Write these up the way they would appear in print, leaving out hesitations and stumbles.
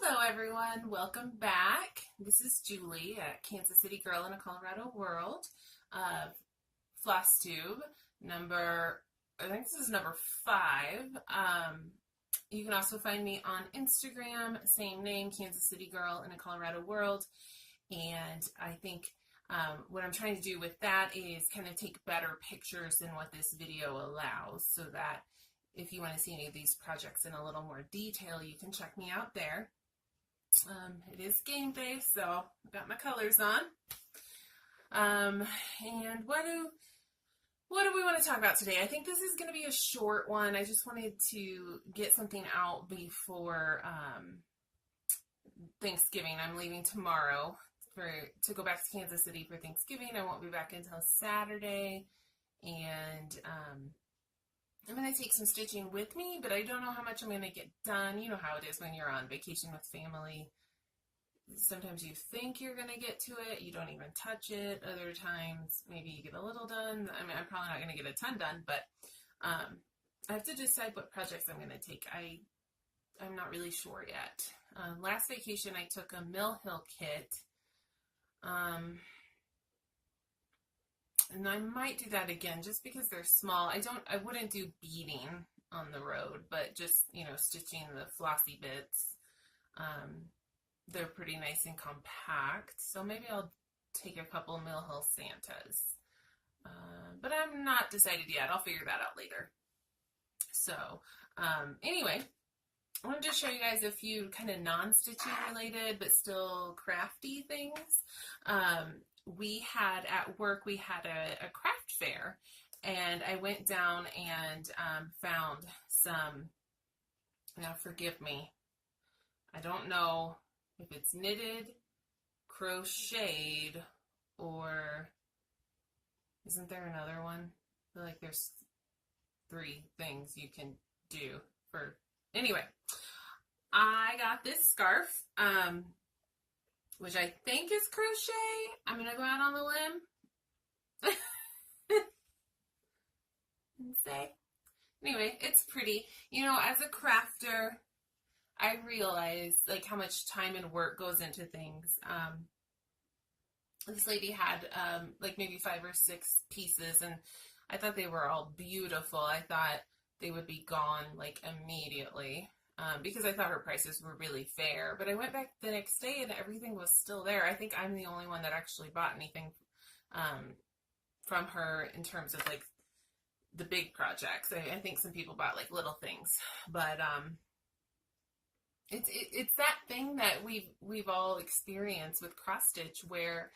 Hello everyone, welcome back. This is Julie, a Kansas City girl in a Colorado world of Flosstube, I think this is number 5. You can also find me on Instagram, same name, Kansas City girl in a Colorado world. And I think what I'm trying to do with that is kind of take better pictures than what this video allows, so that if you want to see any of these projects in a little more detail, you can check me out there. It is game day, so I've got my colors on. And what do we want to talk about today? I think this is going to be a short one. I just wanted to get something out before Thanksgiving. I'm leaving tomorrow to go back to Kansas City for Thanksgiving. I won't be back until Saturday, and I'm going to take some stitching with me, but I don't know how much I'm going to get done. You know how it is when you're on vacation with family. Sometimes you think you're going to get to it, you don't even touch it. Other times, maybe you get a little done. I mean, I'm probably not going to get a ton done, but I have to decide what projects I'm going to take. I'm not really sure yet. Last vacation, I took a Mill Hill kit. And I might do that again just because they're small. I wouldn't do beading on the road, but just, stitching the flossy bits. They're pretty nice and compact. So maybe I'll take a couple Mill Hill Santas. But I'm not decided yet. I'll figure that out later. So, anyway, I wanted to show you guys a few kind of non-stitching related, but still crafty things. At work, we had a craft fair, and I went down and found some, now forgive me, I don't know if it's knitted, crocheted, or isn't there another one? I feel like there's 3 things you can do for, anyway, I got this scarf, which I think is crochet. I'm going to go out on the limb and say. Anyway, it's pretty. As a crafter, I realize how much time and work goes into things. This lady had maybe 5 or 6 pieces, and I thought they were all beautiful. I thought they would be gone immediately. Because I thought her prices were really fair. But I went back the next day and everything was still there. I think I'm the only one that actually bought anything from her in terms of the big projects. I think some people bought little things. But it's that thing that we've all experienced with cross stitch, where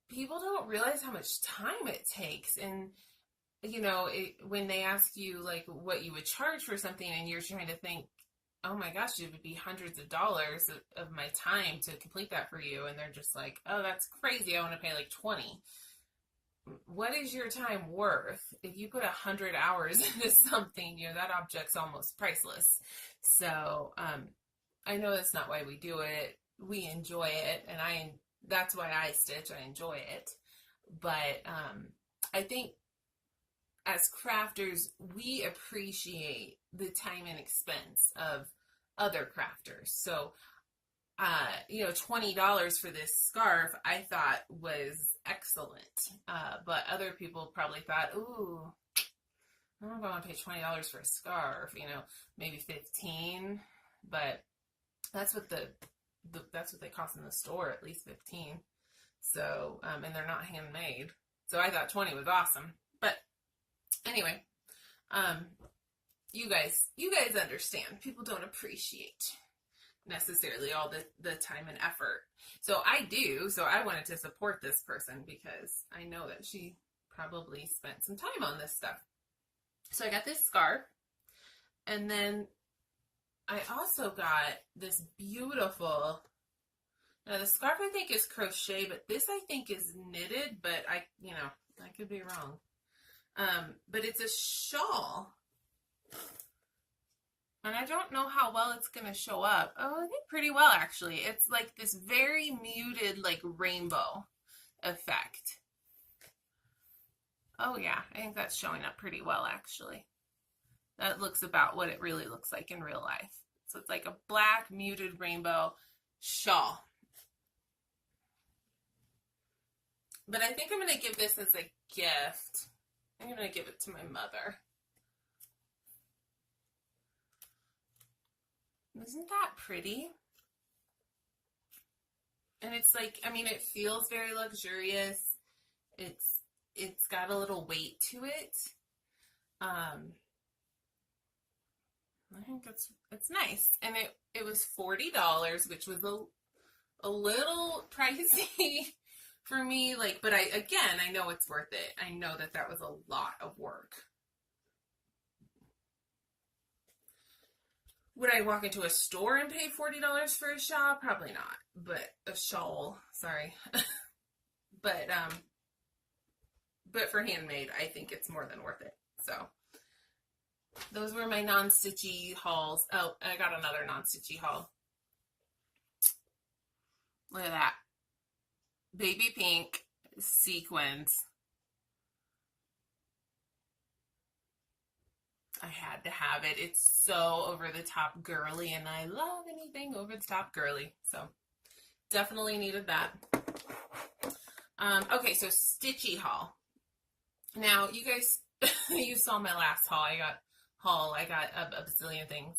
people don't realize how much time it takes. And when they ask you what you would charge for something, and you're trying to think, oh my gosh, it would be hundreds of dollars of my time to complete that for you, and they're just like, oh, that's crazy, I want to pay $20. What is your time worth? If you put 100 hours into something, that object's almost priceless. So I know that's not why we do it. We enjoy it, and that's why I stitch. I enjoy it. But I think as crafters, we appreciate the time and expense of other crafters. So, $20 for this scarf, I thought was excellent. But other people probably thought, ooh, I don't know if I want to pay $20 for a scarf, maybe $15. But that's what that's what they cost in the store, at least $15. So, and they're not handmade. So I thought 20 was awesome. But anyway, you guys understand. People don't appreciate necessarily all the time and effort. So I do. So I wanted to support this person because I know that she probably spent some time on this stuff. So I got this scarf, and then I also got this beautiful, now the scarf I think is crochet, but this I think is knitted, but I could be wrong. But it's a shawl, and I don't know how well it's going to show up. Oh, I think pretty well, actually. It's this very muted, rainbow effect. Oh, yeah, I think that's showing up pretty well, actually. That looks about what it really looks like in real life. So it's like a black muted rainbow shawl. But I think I'm going to give this as a gift. I'm going to give it to my mother. Isn't that pretty? And it's like, I mean, it feels very luxurious. It's got a little weight to it. I think it's nice. And it was $40, which was a little pricey for me, like, but I know it's worth it. I know that was a lot of work. Would I walk into a store and pay $40 for a shawl? Probably not, but a shawl, sorry. but for Handmade, I think it's more than worth it. So those were my non-stitchy hauls. Oh, I got another non-stitchy haul. Look at that. Baby pink sequins. I had to have it. It's so over the top girly, and I love anything over the top girly. So definitely needed that. Okay, so stitchy haul. Now, you guys, you saw my last haul. I got a bazillion things.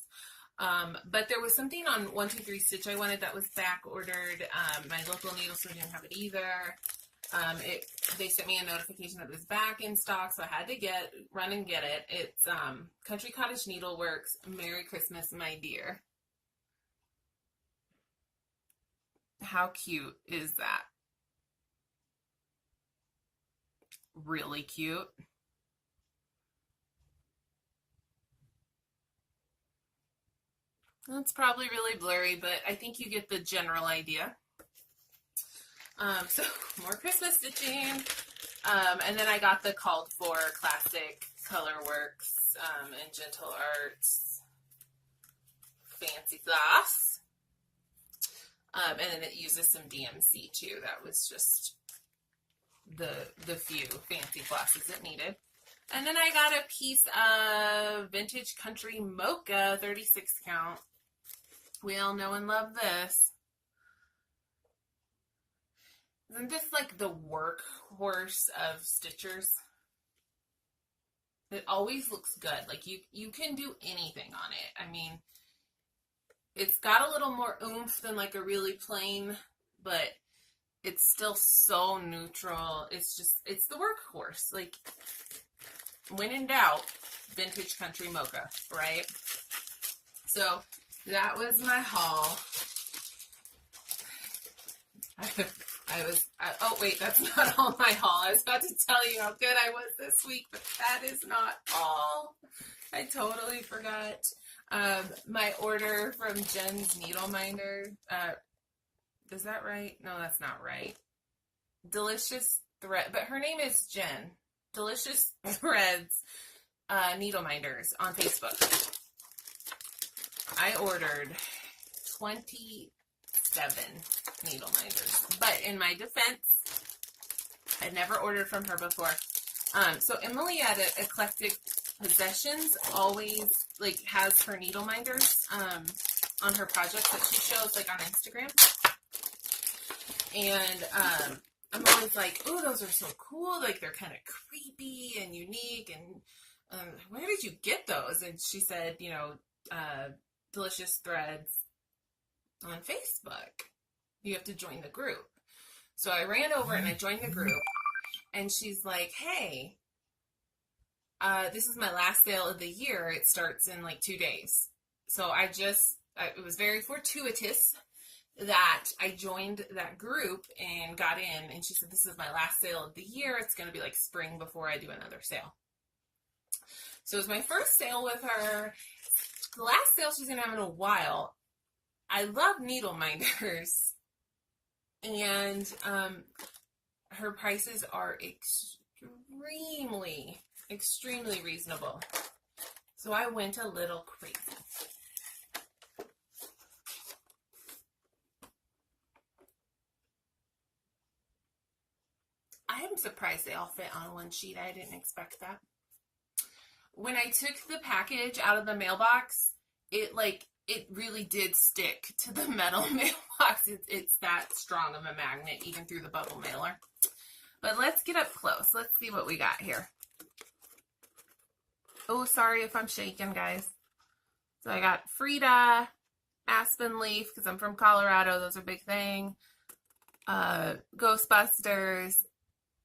But there was something on 123 Stitch I wanted that was back ordered. My local needle store didn't have it either. They sent me a notification that it was back in stock, so I had to run and get it. It's Country Cottage Needleworks, Merry Christmas, My Dear. How cute is that? Really cute. It's probably really blurry, but I think you get the general idea. So more Christmas stitching. And then I got the called for classic Colorworks and Gentle Arts fancy floss. And then it uses some DMC too. That was just the few fancy flosses it needed. And then I got a piece of Vintage Country Mocha 36 count. We all know and love this. Isn't this like the workhorse of stitchers? It always looks good. Like you can do anything on it. I mean, it's got a little more oomph than like a really plain, but it's still so neutral. It's the workhorse. Like, when in doubt, Vintage Country Mocha, right? So that was my haul. Oh wait, that's not all my haul. I was about to tell you how good I was this week, but that is not all. I totally forgot. My order from Jen's Needleminder. Is that right? No, that's not right. Delicious Thread, but her name is Jen. Delicious Threads Needleminders on Facebook. I ordered 27 needleminders, but in my defense, I'd never ordered from her before. So Emily at Eclectic Possessions always like has her needleminders on her projects that she shows like on Instagram, and I'm always like, oh, those are so cool. Like, they're kind of creepy and unique. And where did you get those? And she said, Delicious Threads on Facebook. You have to join the group. So I ran over and I joined the group. And she's like, hey, this is my last sale of the year. It starts in like 2 days. So it was very fortuitous that I joined that group and got in, and she said, this is my last sale of the year. It's going to be like spring before I do another sale. So it was my first sale with her. The last sale she's going to have in a while. I love needleminders, and her prices are extremely reasonable. So I went a little crazy. I am surprised they all fit on one sheet. I didn't expect that. When I took the package out of the mailbox, it like it really did stick to the metal mailbox. It's that strong of a magnet, even through the bubble mailer. But let's get up close. Let's see what we got here. Oh, sorry if I'm shaking, guys. So I got Frida, aspen leaf, because I'm from Colorado. Those are a big thing. Ghostbusters,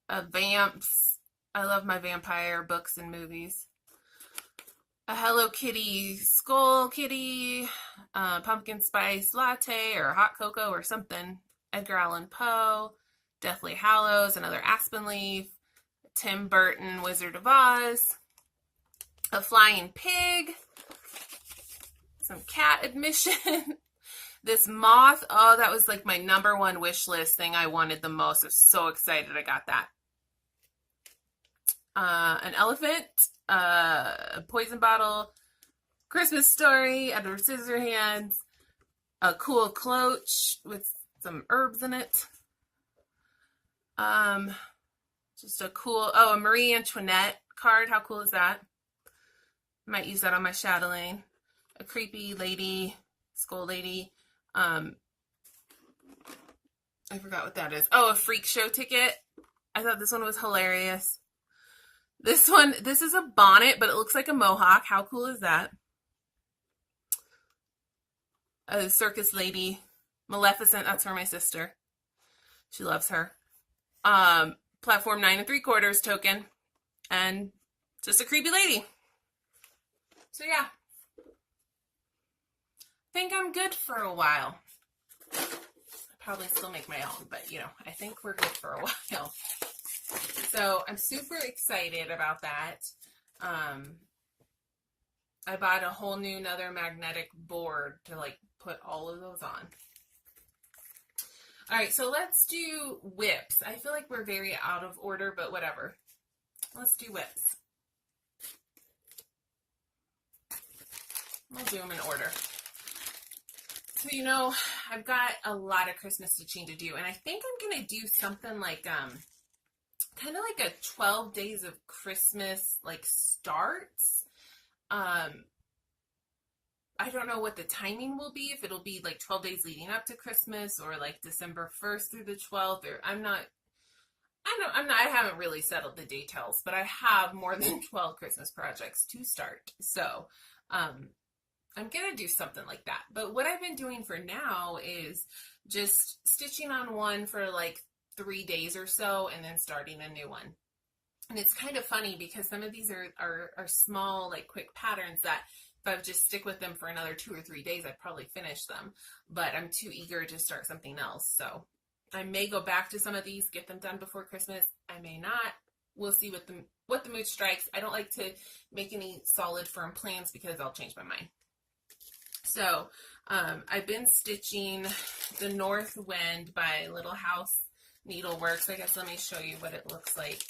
Vamps. I love my vampire books and movies. A Hello Kitty Skull Kitty, pumpkin spice latte or hot cocoa or something. Edgar Allan Poe, Deathly Hallows, another aspen leaf. Tim Burton, Wizard of Oz. A flying pig. Some cat admission. This moth, oh, that was like my #1 wish list thing I wanted the most. I was so excited I got that. An elephant, a poison bottle, Christmas story, Edward Scissorhands, a cool cloche with some herbs in it. Just a cool, a Marie Antoinette card. How cool is that? Might use that on my chatelaine. A creepy lady, skull lady. I forgot what that is. Oh, a freak show ticket. I thought this one was hilarious. This is a bonnet, but it looks like a mohawk. How cool is that? A circus lady. Maleficent, that's for my sister. She loves her. Platform 9 3/4 token. And just a creepy lady. So yeah. I think I'm good for a while. I probably still make my own, but I think we're good for a while. So I'm super excited about that. I bought a whole new another magnetic board to put all of those on. All right, so let's do whips. I feel like we're very out of order, but whatever. Let's do whips. We'll do them in order. So, I've got a lot of Christmas stitching to do, and I think I'm going to do something like, kind of like a 12 days of Christmas, starts. I don't know what the timing will be, if it'll be 12 days leading up to Christmas or December 1st through the 12th, or I haven't really settled the details, but I have more than 12 Christmas projects to start. So, I'm going to do something like that. But what I've been doing for now is just stitching on one for 3 days or so and then starting a new one. And it's kind of funny because some of these are small, quick patterns that if I would just stick with them for another 2 or 3 days, I'd probably finish them. But I'm too eager to start something else. So I may go back to some of these, get them done before Christmas. I may not. We'll see what the mood strikes. I don't like to make any solid, firm plans because I'll change my mind. So I've been stitching the North Wind by Little House Needleworks. I guess let me show you what it looks like.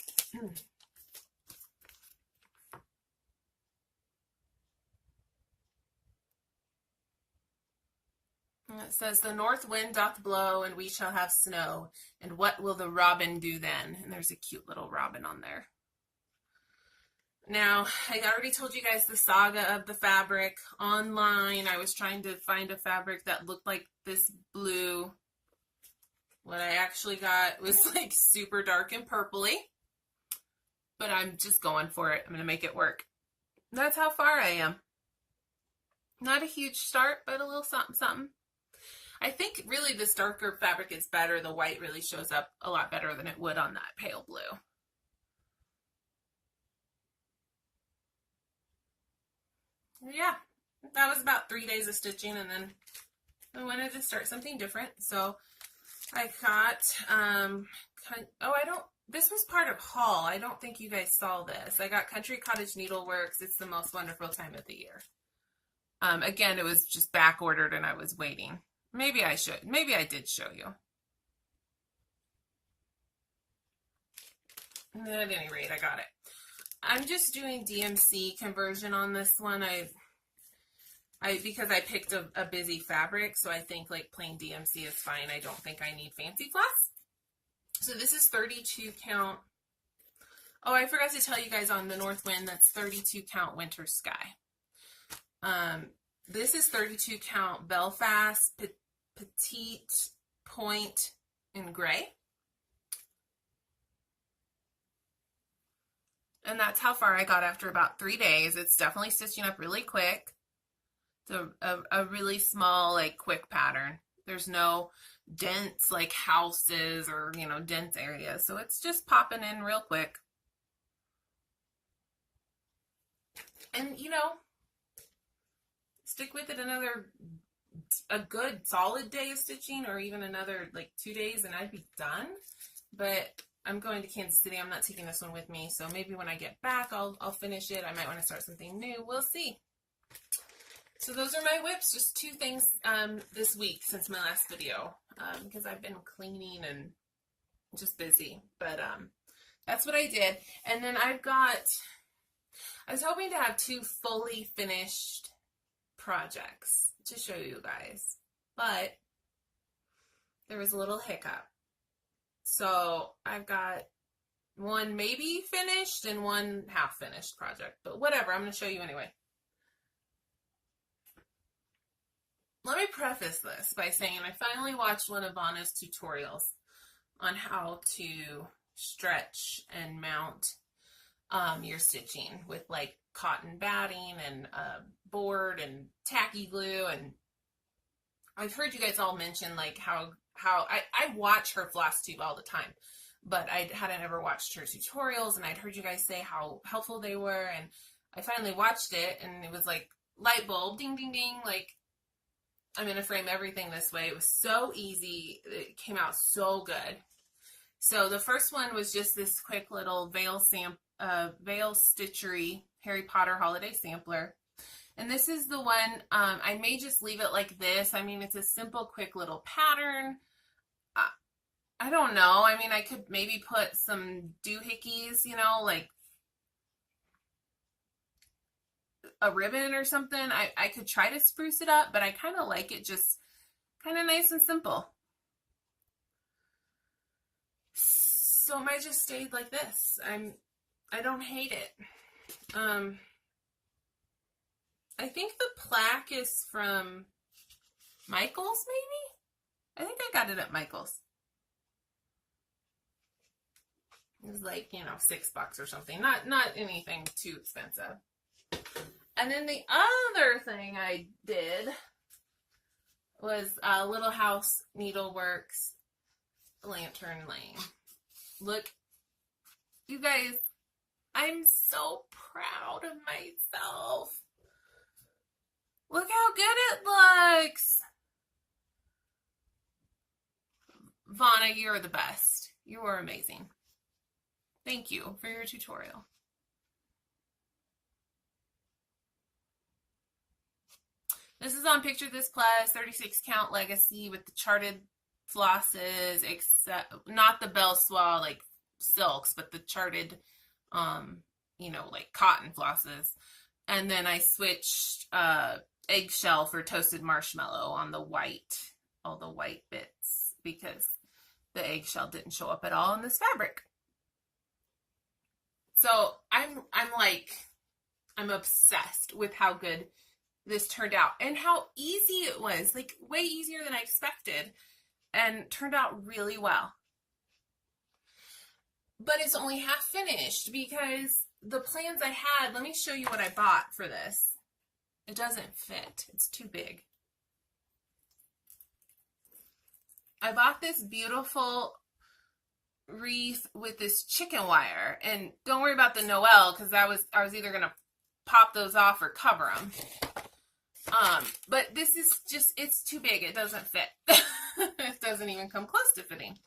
It says, "The north wind doth blow, and we shall have snow. And what will the robin do then?" And there's a cute little robin on there. Now, I already told you guys the saga of the fabric. Online, I was trying to find a fabric that looked like this blue. What I actually got was super dark and purpley. But I'm just going for it. I'm going to make it work. That's how far I am. Not a huge start, but a little something, something. I think really this darker fabric is better. The white really shows up a lot better than it would on that pale blue. Yeah, that was about 3 days of stitching, and then I wanted to start something different. So I got, this was part of haul. I don't think you guys saw this. I got Country Cottage Needleworks. It's the most wonderful time of the year. Again, it was just back ordered and I was waiting. Maybe I did show you. At any rate, I got it. I'm just doing DMC conversion on this one. Because I picked a busy fabric, so I think plain DMC is fine. I don't think I need fancy floss. So this is 32 count. Oh, I forgot to tell you guys on the North Wind, that's 32 count Winter Sky. This is 32 count Belfast Petite Point in gray. And that's how far I got after about 3 days. It's definitely stitching up really quick. It's a really small, like, quick pattern. There's no dents like houses or, you know, dense areas. So it's just popping in real quick. And, you know, stick with it a good solid day of stitching, or even another like 2 days, and I'd be done. But I'm going to Kansas City. I'm not taking this one with me. So maybe when I get back, I'll finish it. I might want to start something new. We'll see. So those are my whips. Just 2 things this week since my last video, because I've been cleaning and just busy. But that's what I did. And then I was hoping to have 2 fully finished projects to show you guys, but there was a little hiccup. So I've got one maybe finished and one half finished project, but whatever, I'm going to show you anyway. Let me preface this by saying I finally watched one of Vanna's tutorials on how to stretch and mount your stitching with like cotton batting and board and tacky glue. And I've heard you guys all mention like how I watch her Flosstube all the time, but I hadn't ever watched her tutorials, and I'd heard you guys say how helpful they were, and I finally watched it, and it was like light bulb, ding ding ding, like I'm going to frame everything this way. It was so easy. It came out so good. So the first one was just this quick little veil stitchery Harry Potter holiday sampler. And this is the one, I may just leave it like this. I mean, it's a simple, quick little pattern. I don't know. I mean, I could maybe put some doohickeys, you know, like a ribbon or something. I could try to spruce it up, but I kind of like it just kind of nice and simple. So it might just stay like this. I don't hate it. I think the plaque is from Michael's, maybe? I think I got it at Michael's. It was like, you know, $6 or something. Not anything too expensive. And then the other thing I did was Little House Needleworks Lantern Lane. Look, you guys, I'm so proud of myself. Look how good it looks. Vanna, you're the best. You are amazing. Thank you for your tutorial. This is on Picture This Plus, 36 count legacy with the charted flosses, except not the bell swab like silks, but the charted, you know, like cotton flosses. And then I switched eggshell for toasted marshmallow on the white, all the white bits, because the eggshell didn't show up at all in this fabric. So I'm obsessed with how good this turned out and how easy it was, like way easier than I expected, and turned out really well. But it's only half finished because the plans I had, let me show you what I bought for this. It doesn't fit. It's too big. I bought this beautiful wreath with this chicken wire, and don't worry about the Noel because I was either gonna pop those off or cover them. But this is just, it's too big. It doesn't fit. It doesn't even come close to fitting.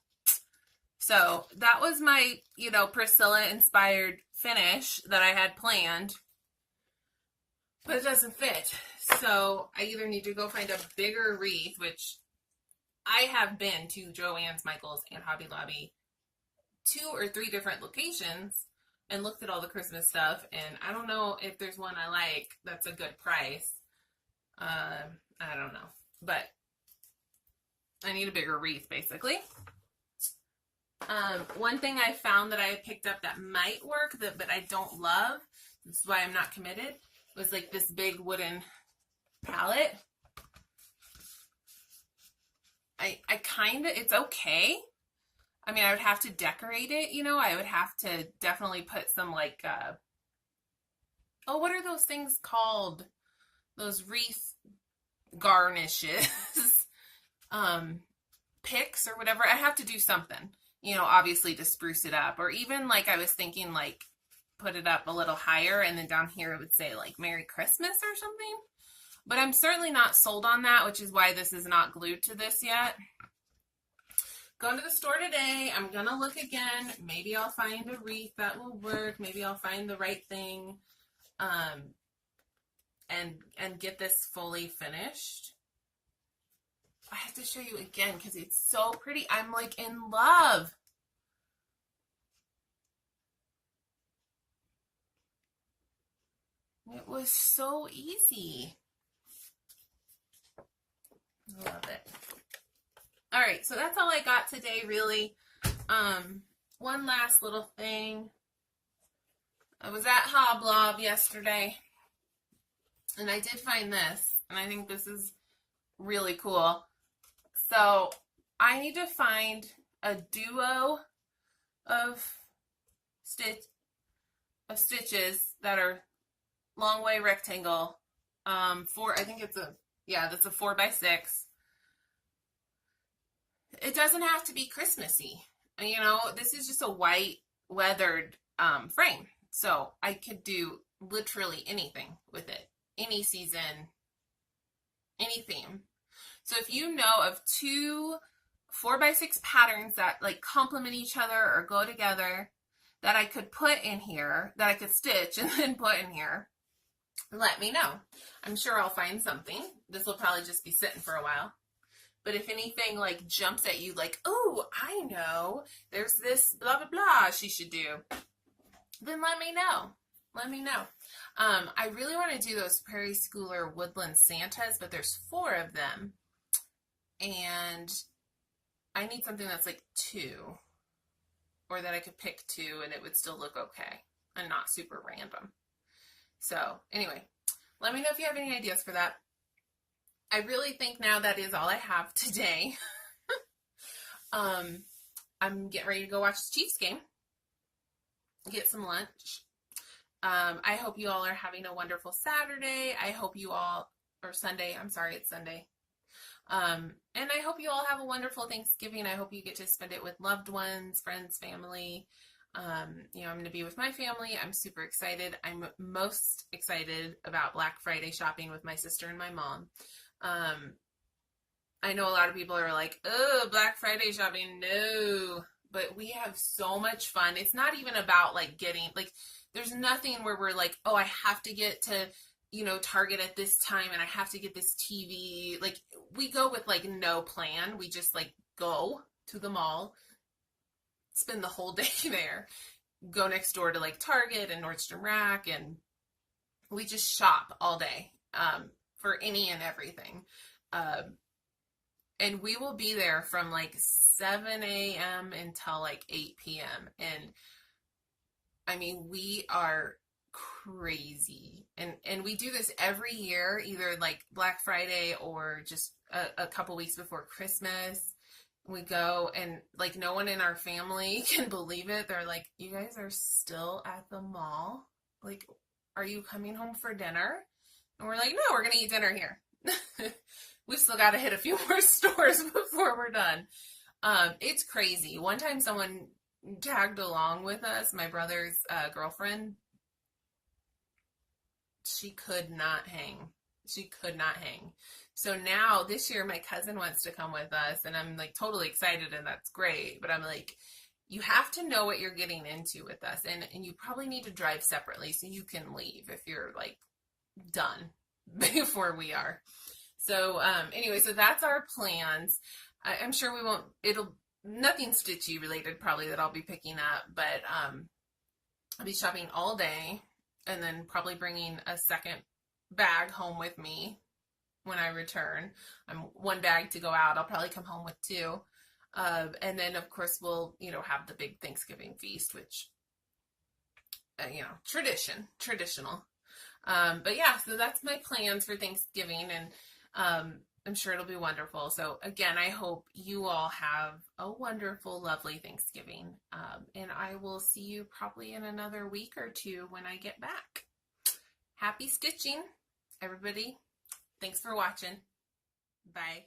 So that was my, you know, Priscilla inspired finish that I had planned, but it doesn't fit. So I either need to go find a bigger wreath, which I have been to Joann's, Michael's, and Hobby Lobby 2 or 3 different locations and looked at all the Christmas stuff, and I don't know if there's one I like that's a good price. I don't know, but I need a bigger wreath, basically. One thing I found that I picked up that might work, but I don't love, this is why I'm not committed, was like this big wooden palette. I kind of, it's okay. I mean, I would have to decorate it, you know, I would have to definitely put some like, oh, what are those things called? Those wreath garnishes, picks or whatever. I have to do something, you know, obviously to spruce it up. Or even like I was thinking like put it up a little higher and then down here it would say like Merry Christmas or something. But I'm certainly not sold on that, which is why this is not glued to this yet. Going to the store today. I'm going to look again. Maybe I'll find a wreath that will work. Maybe I'll find the right thing. And get this fully finished. I have to show you again because it's so pretty. I'm like in love. It was so easy. I love it. All right, so that's all I got today, really. One last little thing. I was at Hoblob yesterday, and I did find this, and I think this is really cool. So I need to find a duo of stitches that are long way rectangle. I think it's that's a 4x6. It doesn't have to be Christmassy. You know, this is just a white weathered frame. So I could do literally anything with it. Any season, any theme. So if you know of two 4x6 patterns that like complement each other or go together that I could put in here, that I could stitch and then put in here, let me know. I'm sure I'll find something. This will probably just be sitting for a while. But if anything like jumps at you like, oh, I know, there's this blah, blah, blah she should do, then let me know. Let me know. I really want to do those Prairie Schooler Woodland Santas, but there's 4 of them. And I need something that's like 2. Or that I could pick 2 and it would still look okay. And not super random. So, anyway, let me know if you have any ideas for that. I really think now that is all I have today. I'm getting ready to go watch the Chiefs game. Get some lunch. I hope you all are having a wonderful Saturday. I hope you all, or Sunday, I'm sorry, it's Sunday. And I hope you all have a wonderful Thanksgiving. I hope you get to spend it with loved ones, friends, family. You know, I'm going to be with my family. I'm super excited. I'm most excited about Black Friday shopping with my sister and my mom. I know a lot of people are like, oh, Black Friday shopping, no. But we have so much fun. It's not even about like getting, like, there's nothing where we're like, oh, I have to get to, you know, Target at this time and I have to get this TV. Like, we go with like no plan. We just like go to the mall, spend the whole day there, go next door to like Target and Nordstrom Rack, and we just shop all day for any and everything. And we will be there from like 7 a.m. until like 8 p.m. And I mean, we are crazy. And we do this every year, either like Black Friday or just a couple weeks before Christmas. We go and like no one in our family can believe it. They're like, you guys are still at the mall? Like, are you coming home for dinner? And we're like, no, we're going to eat dinner here. We still got to hit a few more stores before we're done. It's crazy. One time someone tagged along with us, my brother's girlfriend. She could not hang. She could not hang. So now this year my cousin wants to come with us and I'm like totally excited and that's great. But I'm like, you have to know what you're getting into with us and you probably need to drive separately so you can leave if you're like done before we are. So anyway, so that's our plans. I'm sure we won't, nothing stitchy related probably that I'll be picking up, but I'll be shopping all day and then probably bringing a second bag home with me when I return. I'm 1 bag to go out. I'll probably come home with 2. And then of course we'll, you know, have the big Thanksgiving feast, which, you know, traditional. But yeah, so that's my plans for Thanksgiving, and I'm sure it'll be wonderful. So again, I hope you all have a wonderful, lovely Thanksgiving. And I will see you probably in another week or two when I get back. Happy stitching, everybody. Thanks for watching. Bye.